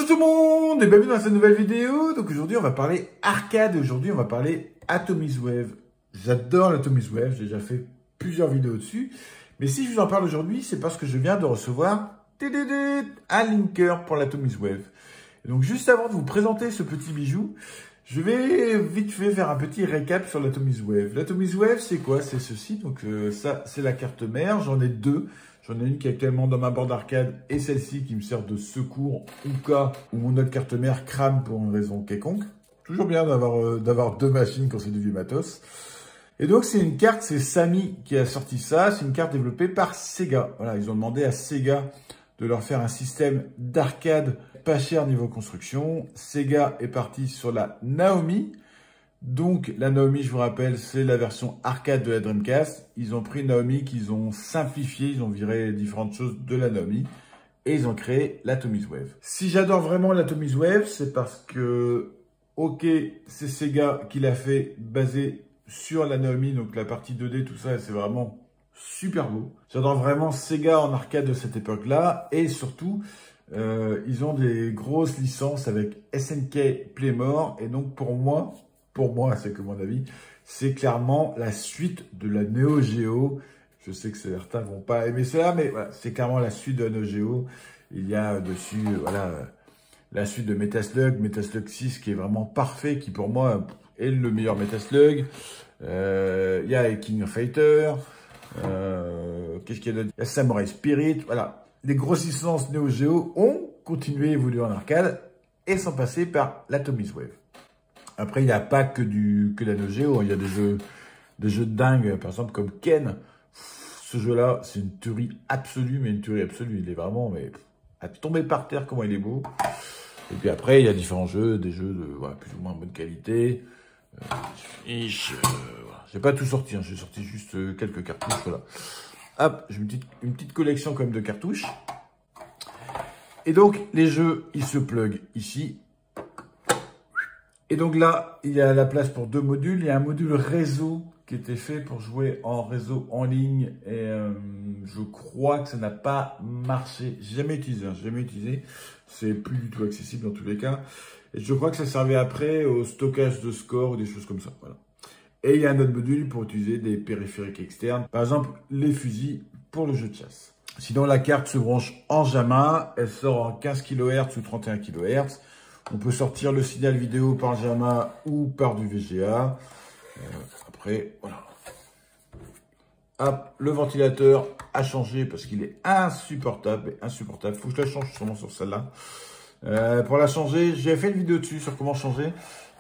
Bonjour tout le monde et bienvenue dans cette nouvelle vidéo. Donc aujourd'hui on va parler arcade et aujourd'hui on va parler Atomiswave. J'adore l'Atomiswave, j'ai déjà fait plusieurs vidéos dessus. Mais si je vous en parle aujourd'hui, c'est parce que je viens de recevoir un linker pour l'Atomiswave. Donc juste avant de vous présenter ce petit bijou, je vais vite fait faire un petit récap sur l'Atomiswave. L'Atomiswave c'est quoi? C'est ceci, donc ça c'est la carte mère, j'en ai deux. J'en ai une qui est actuellement dans ma borne d'arcade et celle-ci qui me sert de secours au cas où mon autre carte mère crame pour une raison quelconque. Toujours bien d'avoir deux machines quand c'est du vieux matos. Et donc c'est une carte, c'est Sammy qui a sorti ça. C'est une carte développée par Sega. Voilà, ils ont demandé à Sega de leur faire un système d'arcade pas cher niveau construction. Sega est parti sur la Naomi. Donc, la Naomi, je vous rappelle, c'est la version arcade de la Dreamcast. Ils ont pris Naomi, qu'ils ont simplifié, ils ont viré différentes choses de la Naomi et ils ont créé l'Atomiswave. Si j'adore vraiment l'Atomiswave, c'est parce que, ok, c'est Sega qui l'a fait basé sur la Naomi, donc la partie 2D, tout ça, c'est vraiment super beau. J'adore vraiment Sega en arcade de cette époque-là et surtout, ils ont des grosses licences avec SNK Playmore et donc pour moi, c'est que mon avis, c'est clairement la suite de la Neo Geo. Je sais que certains vont pas aimer cela, mais voilà, c'est clairement la suite de la Neo Geo. Il y a dessus, voilà, la suite de Metaslug, Metaslug 6 qui est vraiment parfait, qui pour moi est le meilleur Metaslug. Il y a King of Fighter. Qu'est-ce qu'il y a d'autre? Il y a Samurai Spirit. Voilà, les grosses licences Neo Geo ont continué à évoluer en arcade et sont passées par l'Atomiswave. Après, il n'y a pas que la Neo Geo, il y a des jeux de dingue, par exemple comme Ken. Ce jeu-là, c'est une tuerie absolue, mais une tuerie absolue. Il est vraiment, mais à tomber par terre, comment il est beau. Et puis après, il y a différents jeux, des jeux de voilà, plus ou moins bonne qualité. Voilà. J'ai pas tout sorti, hein. J'ai sorti juste quelques cartouches, voilà. Hop, j'ai une petite collection comme de cartouches. Et donc, les jeux, ils se pluguent ici. Et donc là, il y a la place pour deux modules. Il y a un module réseau qui était fait pour jouer en réseau en ligne. Et je crois que ça n'a pas marché. J'ai jamais utilisé, hein, jamais utilisé. C'est plus du tout accessible dans tous les cas. Et je crois que ça servait après au stockage de score ou des choses comme ça. Voilà. Et il y a un autre module pour utiliser des périphériques externes. Par exemple, les fusils pour le jeu de chasse. Sinon, la carte se branche en JAMA. Elle sort en 15 kHz ou 31 kHz. On peut sortir le signal vidéo par JAMA ou par du VGA. Après, voilà. Hop, le ventilateur a changé parce qu'il est insupportable. Insupportable. Faut que je la change sûrement sur celle-là. Pour la changer, j'ai fait une vidéo dessus sur comment changer.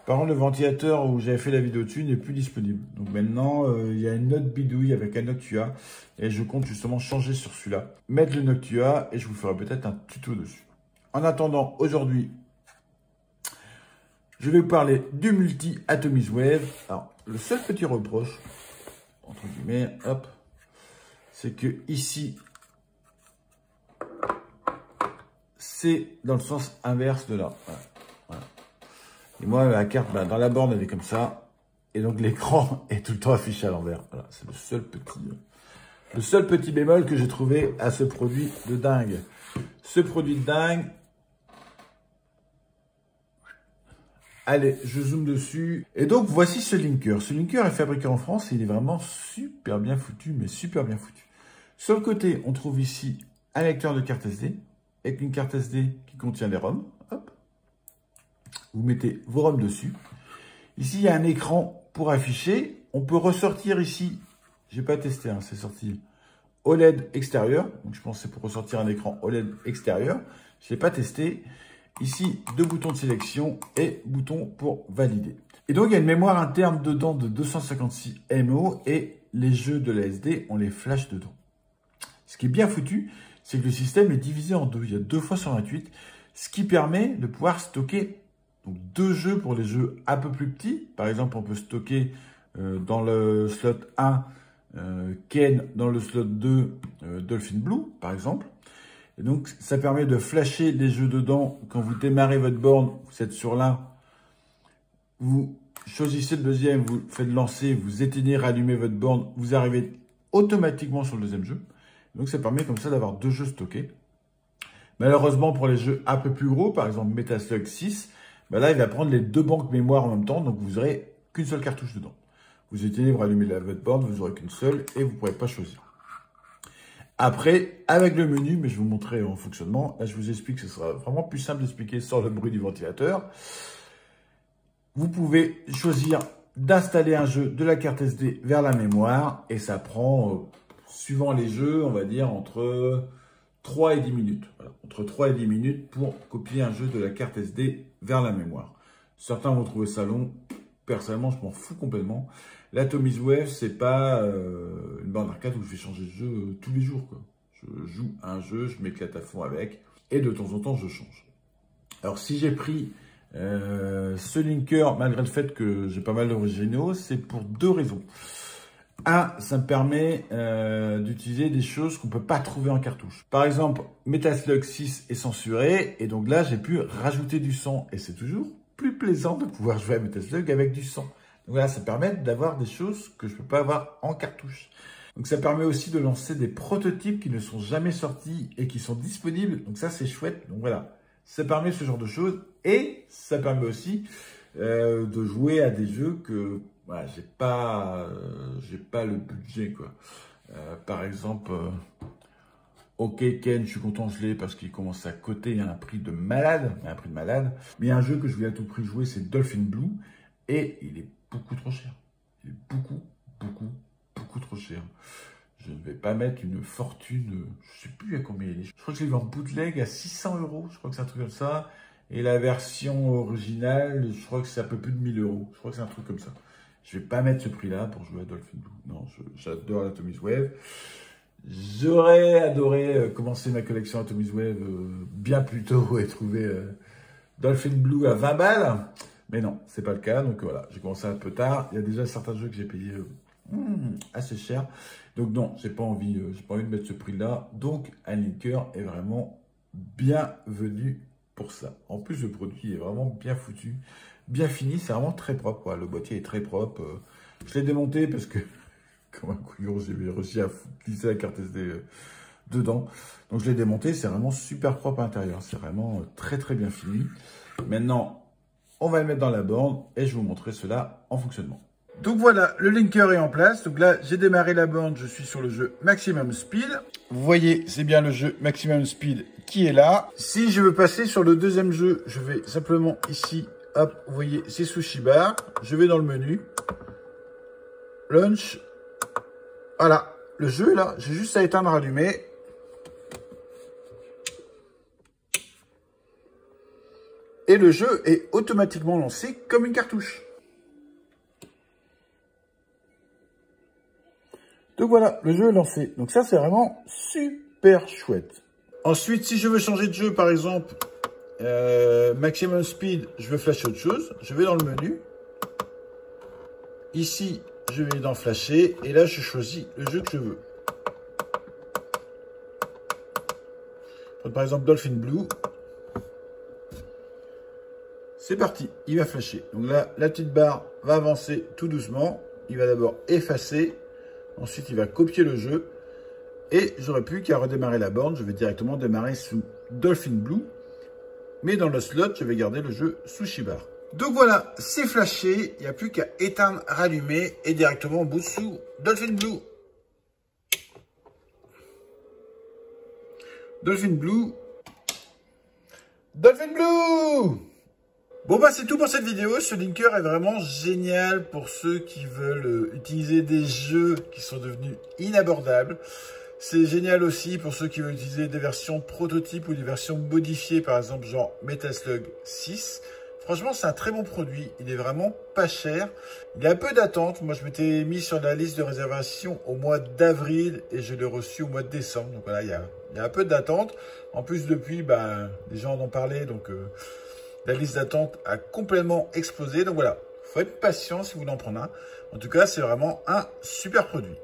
Par contre, le ventilateur où j'avais fait la vidéo dessus n'est plus disponible. Donc maintenant, il y a une autre bidouille avec un Noctua. Et je compte justement changer sur celui-là. Mettre le Noctua et je vous ferai peut-être un tuto dessus. En attendant, aujourd'hui, je vais vous parler du multi Atomiswave. Alors, le seul petit reproche, entre guillemets, hop, c'est que ici, c'est dans le sens inverse de là. Voilà, voilà. Et moi, la carte, ben, dans la borne, elle est comme ça. Et donc, l'écran est tout le temps affiché à l'envers. Voilà, c'est le seul petit bémol que j'ai trouvé à ce produit de dingue. Ce produit de dingue. Allez, je zoome dessus. Et donc, voici ce linker. Ce linker est fabriqué en France et il est vraiment super bien foutu, mais super bien foutu. Sur le côté, on trouve ici un lecteur de carte SD, avec une carte SD qui contient les ROM. Hop. Vous mettez vos ROM dessus. Ici, il y a un écran pour afficher. On peut ressortir ici. J'ai pas testé, hein, c'est sorti OLED extérieur. Donc, je pense que c'est pour ressortir un écran OLED extérieur. Je l'ai pas testé. Ici, deux boutons de sélection et bouton pour valider. Et donc, il y a une mémoire interne dedans de 256 MO et les jeux de la SD, on les flash dedans. Ce qui est bien foutu, c'est que le système est divisé en deux. Il y a 2 fois 128, ce qui permet de pouvoir stocker donc, 2 jeux pour les jeux un peu plus petits. Par exemple, on peut stocker dans le slot 1 Ken, dans le slot 2 Dolphin Blue, par exemple. Et donc, ça permet de flasher les jeux dedans. Quand vous démarrez votre borne, vous êtes sur l'un, vous choisissez le deuxième, vous faites lancer, vous éteignez, rallumez votre borne, vous arrivez automatiquement sur le deuxième jeu. Donc, ça permet comme ça d'avoir 2 jeux stockés. Malheureusement, pour les jeux un peu plus gros, par exemple Metal Slug 6, ben là, il va prendre les 2 banques mémoire en même temps, donc vous n'aurez qu'une seule cartouche dedans. Vous éteignez, vous rallumez votre board, vous n'aurez qu'une seule et vous ne pourrez pas choisir. Après, avec le menu, mais je vais vous montrer en fonctionnement, là je vous explique, ce sera vraiment plus simple d'expliquer sans le bruit du ventilateur. Vous pouvez choisir d'installer un jeu de la carte SD vers la mémoire et ça prend, suivant les jeux, on va dire entre 3 et 10 minutes. Voilà, entre 3 et 10 minutes pour copier un jeu de la carte SD vers la mémoire. Certains vont trouver ça long. Personnellement, je m'en fous complètement. L'Atomiswave, c'est pas une borne d'arcade où je vais changer de jeu tous les jours, quoi. Je joue un jeu, je m'éclate à fond avec et de temps en temps, je change. Alors, si j'ai pris ce linker, malgré le fait que j'ai pas mal d'originaux, c'est pour 2 raisons. Un, ça me permet d'utiliser des choses qu'on ne peut pas trouver en cartouche. Par exemple, Metal Slug 6 est censuré et donc là, j'ai pu rajouter du son et c'est toujours plus plaisant de pouvoir jouer à Metal Slug avec du son. Donc voilà, ça permet d'avoir des choses que je ne peux pas avoir en cartouche. Donc ça permet aussi de lancer des prototypes qui ne sont jamais sortis et qui sont disponibles. Donc ça, c'est chouette. Donc voilà, ça permet ce genre de choses et ça permet aussi de jouer à des jeux que voilà, j'ai pas le budget, quoi. Par exemple, OK Ken, je suis content, je l'ai parce qu'il commence à coter, il y a un prix de malade, Mais il y a un jeu que je voulais à tout prix jouer, c'est Dolphin Blue, et il est beaucoup trop cher. Il est beaucoup trop cher. Je ne vais pas mettre une fortune, je sais plus à combien il est. Je crois que je l'ai vu en bootleg à 600 €, je crois que c'est un truc comme ça. Et la version originale, je crois que c'est un peu plus de 1000 €. Je crois que c'est un truc comme ça. Je vais pas mettre ce prix-là pour jouer à Dolphin Blue. Non, j'adore l'Atomiswave. J'aurais adoré commencer ma collection Atomiswave bien plus tôt et trouver Dolphin Blue à 20 balles. Mais non, c'est pas le cas. Donc voilà, j'ai commencé un peu tard. Il y a déjà certains jeux que j'ai payés assez cher. Donc non, j'ai pas envie de mettre ce prix-là. Donc un linker est vraiment bienvenu pour ça. En plus, le produit est vraiment bien foutu, bien fini. C'est vraiment très propre, quoi. Le boîtier est très propre. Je l'ai démonté parce que comme un couillon, j'ai réussi à glisser la carte SD dedans. Donc je l'ai démonté, c'est vraiment super propre à l'intérieur. C'est vraiment très bien fini. Maintenant, on va le mettre dans la borne et je vais vous montrer cela en fonctionnement. Donc voilà, le linker est en place. Donc là, j'ai démarré la borne, je suis sur le jeu Maximum Speed. Vous voyez, c'est bien le jeu Maximum Speed qui est là. Si je veux passer sur le deuxième jeu, je vais simplement ici, hop, vous voyez, c'est Sushi Bar. Je vais dans le menu. Launch. Voilà, le jeu est là, j'ai juste à éteindre, allumer. Et le jeu est automatiquement lancé comme une cartouche. Donc voilà, le jeu est lancé. Donc ça, c'est vraiment super chouette. Ensuite, si je veux changer de jeu, par exemple, Maximum Speed, je veux flasher autre chose. Je vais dans le menu. Ici, je vais dans flasher et là je choisis le jeu que je veux. Par exemple Dolphin Blue. C'est parti, il va flasher. Donc là, la petite barre va avancer tout doucement. Il va d'abord effacer. Ensuite, il va copier le jeu. Et j'aurais plus qu'à redémarrer la borne. Je vais directement démarrer sous Dolphin Blue. Mais dans le slot, je vais garder le jeu Sushi Bar. Donc voilà, c'est flashé, il n'y a plus qu'à éteindre, rallumer et directement au bout sous Dolphin Blue. Dolphin Blue. Dolphin Blue. Bon bah c'est tout pour cette vidéo. Ce linker est vraiment génial pour ceux qui veulent utiliser des jeux qui sont devenus inabordables. C'est génial aussi pour ceux qui veulent utiliser des versions prototypes ou des versions modifiées, par exemple genre Metal Slug 6. Franchement, c'est un très bon produit. Il est vraiment pas cher. Il y a un peu d'attente. Moi, je m'étais mis sur la liste de réservation au mois d'avril et je l'ai reçu au mois de décembre. Donc voilà, il y a un peu d'attente. En plus, depuis, les gens en ont parlé. Donc, la liste d'attente a complètement explosé. Donc voilà, il faut être patient si vous voulez en prendre un. En tout cas, c'est vraiment un super produit.